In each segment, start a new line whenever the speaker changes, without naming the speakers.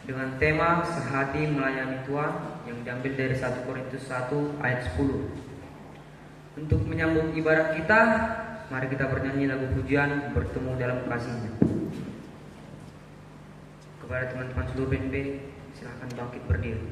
dengan tema Sehati Melayani Tuhan yang diambil dari 1 Korintus 1 ayat 10. Untuk menyambung ibadah kita, mari kita bernyanyi lagu pujian Bertemu Dalam Kasih-Nya. Kepada teman-teman seluruh BNB, silakan bangkit berdiri.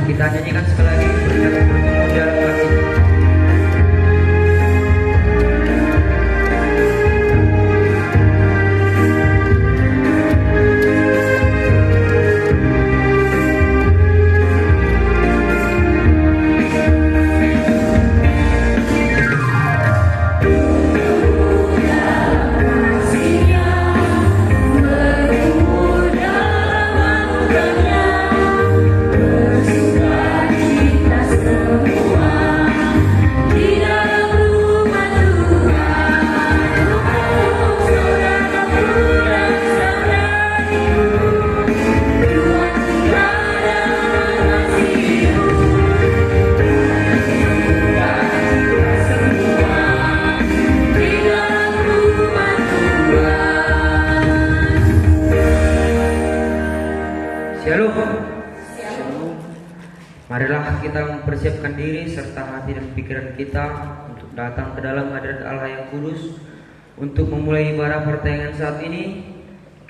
Kita nyanyikan sekali lagi bertemu dalam kasih. Shalom. Marilah kita mempersiapkan diri serta hati dan pikiran kita untuk datang ke dalam hadirat Allah yang kudus. Untuk memulai ibadah pertanyaan saat ini,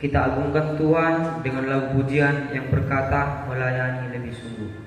kita agungkan Tuhan dengan lagu pujian yang berkata melayani lebih sungguh.